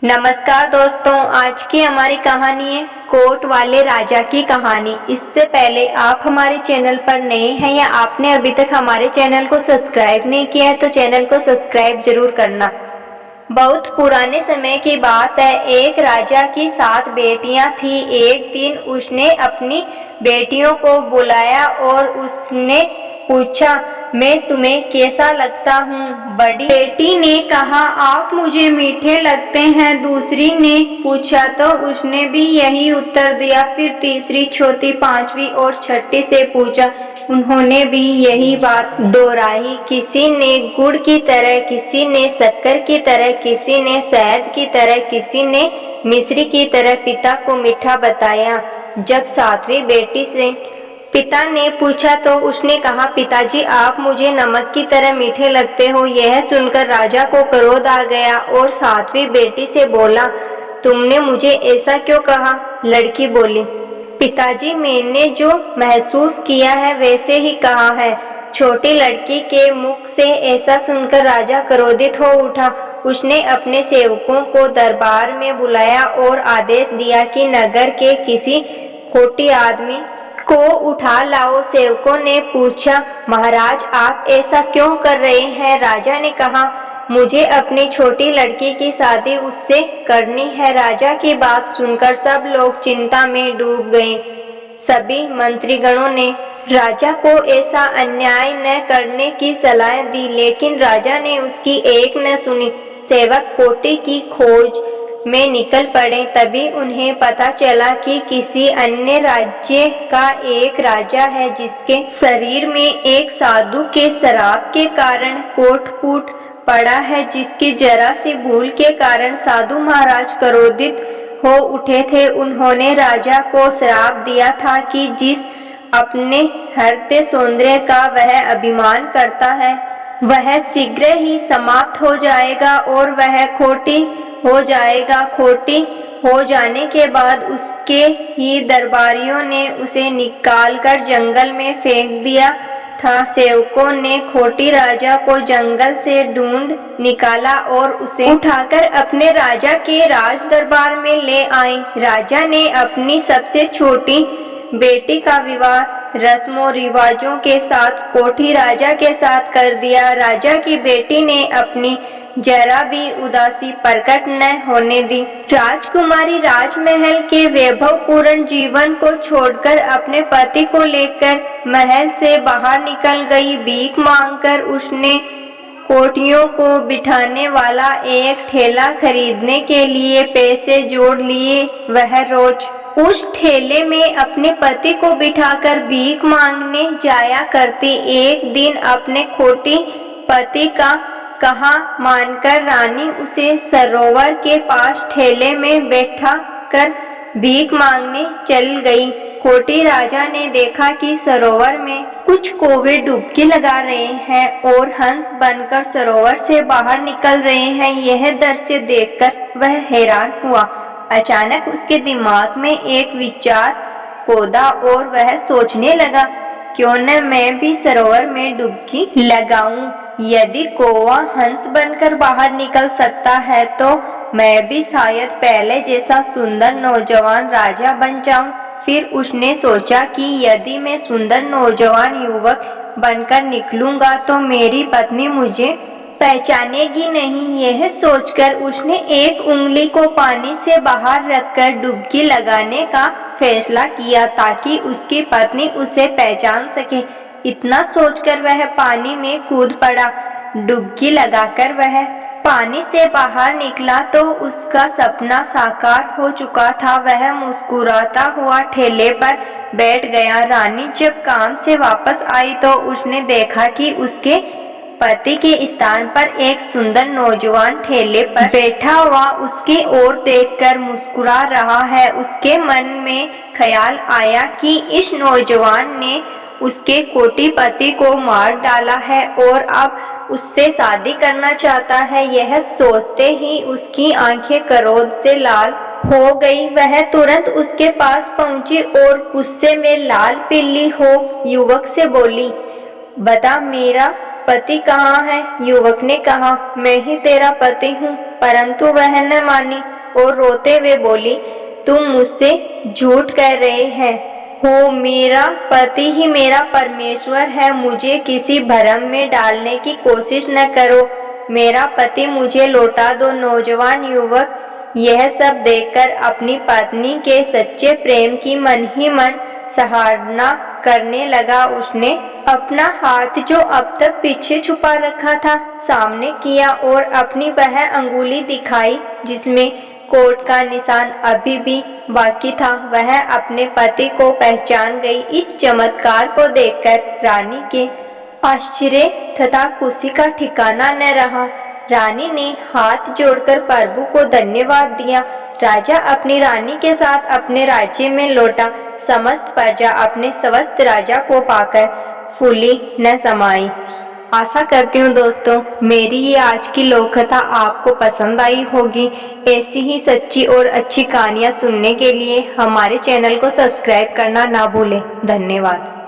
नमस्कार दोस्तों, आज की हमारी कहानी है कोट वाले राजा की कहानी। इससे पहले आप हमारे चैनल पर नए हैं या आपने अभी तक हमारे चैनल को सब्सक्राइब नहीं किया है तो चैनल को सब्सक्राइब जरूर करना। बहुत पुराने समय की बात है। एक राजा की 7 बेटियां थी। एक दिन उसने अपनी बेटियों को बुलाया और उसने पूछा, मैं तुम्हें कैसा लगता हूँ? बड़ी बेटी ने कहा, आप मुझे मीठे लगते हैं। दूसरी ने पूछा तो उसने भी यही उत्तर दिया। फिर तीसरी, चौथी, पांचवी और छठी से पूछा, उन्होंने भी यही बात दोहराई। किसी ने गुड़ की तरह, किसी ने शक्कर की तरह, किसी ने शहद की तरह, किसी ने मिश्री की तरह पिता को मीठा बताया। जब 7वीं बेटी से पिता ने पूछा तो उसने कहा, पिताजी आप मुझे नमक की तरह मीठे लगते हो। यह सुनकर राजा को क्रोध आ गया और 7वीं बेटी से बोला, तुमने मुझे ऐसा क्यों कहा? लड़की बोली, पिताजी मैंने जो महसूस किया है वैसे ही कहा है। छोटी लड़की के मुख से ऐसा सुनकर राजा क्रोधित हो उठा। उसने अपने सेवकों को दरबार में बुलाया और आदेश दिया कि नगर के किसी खोटी आदमी को उठा लाओ। सेवकों ने पूछा, महाराज आप ऐसा क्यों कर रहे हैं? राजा ने कहा, मुझे अपनी छोटी लड़की की शादी उससे करनी है। राजा की बात सुनकर सब लोग चिंता में डूब गए। सभी मंत्रीगणों ने राजा को ऐसा अन्याय न करने की सलाह दी, लेकिन राजा ने उसकी एक न सुनी। सेवक कोटी की खोज में निकल पड़े। तभी उन्हें पता चला कि किसी अन्य राज्य का एक राजा है जिसके शरीर में एक साधु के श्राप के कारण कोट फूट पड़ा है, जिसकी जरा सी भूल के कारण साधु महाराज क्रोधित हो उठे थे। उन्होंने राजा को श्राप दिया था कि जिस अपने हरते सौंदर्य का वह अभिमान करता है वह शीघ्र ही समाप्त हो जाएगा और वह खोटी हो जाएगा। खोटी हो जाने के बाद उसके ही दरबारियों ने उसे निकालकर जंगल में फेंक दिया था। सेवकों ने खोटी राजा को जंगल से ढूंढ निकाला और उसे उठाकर अपने राजा के राज दरबार में ले आए। राजा ने अपनी सबसे छोटी बेटी का विवाह रस्मों रिवाजों के साथ कोठी राजा के साथ कर दिया। राजा की बेटी ने अपनी जरा भी उदासी प्रकट न होने दी। राजकुमारी राजमहल के वैभवपूर्ण जीवन को छोड़कर अपने पति को लेकर महल से बाहर निकल गई। भीख मांगकर उसने कोठियों को बिठाने वाला एक ठेला खरीदने के लिए पैसे जोड़ लिए। वह रोज उस ठेले में अपने पति को बिठाकर भीख मांगने जाया करती। एक दिन अपने खोटी पति का कहा मानकर रानी उसे सरोवर के पास ठेले में बैठा कर भीख मांगने चल गई। खोटी राजा ने देखा कि सरोवर में कुछ कौवे डुबकी लगा रहे हैं और हंस बनकर सरोवर से बाहर निकल रहे हैं। यह दृश्य देखकर वह हैरान हुआ। अचानक उसके दिमाग में एक विचार कूदा और वह सोचने लगा, क्यों न मैं भी सरोवर में डुबकी लगाऊं। यदि कौवा हंस बनकर बाहर निकल सकता है तो मैं भी शायद पहले जैसा सुंदर नौजवान राजा बन जाऊं। फिर उसने सोचा कि यदि मैं सुंदर नौजवान युवक बनकर निकलूंगा तो मेरी पत्नी मुझे पहचानेगी नहीं। यह सोचकर उसने एक उंगली को पानी से बाहर रखकर डुबकी लगाने का फैसला किया ताकि उसकी पत्नी उसे पहचान सके। इतना सोचकर वह पानी में कूद पड़ा। डुबकी लगाकर वह पानी से बाहर निकला तो उसका सपना साकार हो चुका था। वह मुस्कुराता हुआ ठेले पर बैठ गया। रानी जब काम से वापस आई तो उसने देखा कि उसके पति के स्थान पर एक सुंदर नौजवान ठेले पर बैठा हुआ उसकी ओर देखकर मुस्कुरा रहा है। उसके मन में ख्याल आया कि इस नौजवान ने उसके कोटी पति को मार डाला है और अब उससे शादी करना चाहता है। यह सोचते ही उसकी आंखें क्रोध से लाल हो गई। वह तुरंत उसके पास पहुंची और गुस्से में लाल पीली हो युवक से बोली, बता मेरा पति कहाँ है? युवक ने कहा, मैं ही तेरा पति हूँ। परंतु वह न मानी और रोते हुए बोली, तुम मुझसे झूठ कह रहे हैं हो, मेरा पति ही मेरा परमेश्वर है, मुझे किसी भ्रम में डालने की कोशिश न करो, मेरा पति मुझे लौटा दो। नौजवान युवक यह सब देखकर अपनी पत्नी के सच्चे प्रेम की मन ही मन सराहना करने लगा। उसने अपना हाथ जो अब तक पीछे छुपा रखा था सामने किया और अपनी वह अंगुली दिखाई जिसमें कोट का निशान अभी भी बाकी था। वह अपने पति को पहचान गई। इस चमत्कार को देखकर रानी के आश्चर्य तथा खुशी का ठिकाना न रहा। रानी ने हाथ जोड़कर प्रभु को धन्यवाद दिया। राजा अपनी रानी के साथ अपने राज्य में लौटा। समस्त प्रजा अपने स्वस्थ राजा को पाकर फूली न समाई। आशा करती हूँ दोस्तों मेरी ये आज की लोक कथा आपको पसंद आई होगी। ऐसी ही सच्ची और अच्छी कहानियाँ सुनने के लिए हमारे चैनल को सब्सक्राइब करना ना भूलें। धन्यवाद।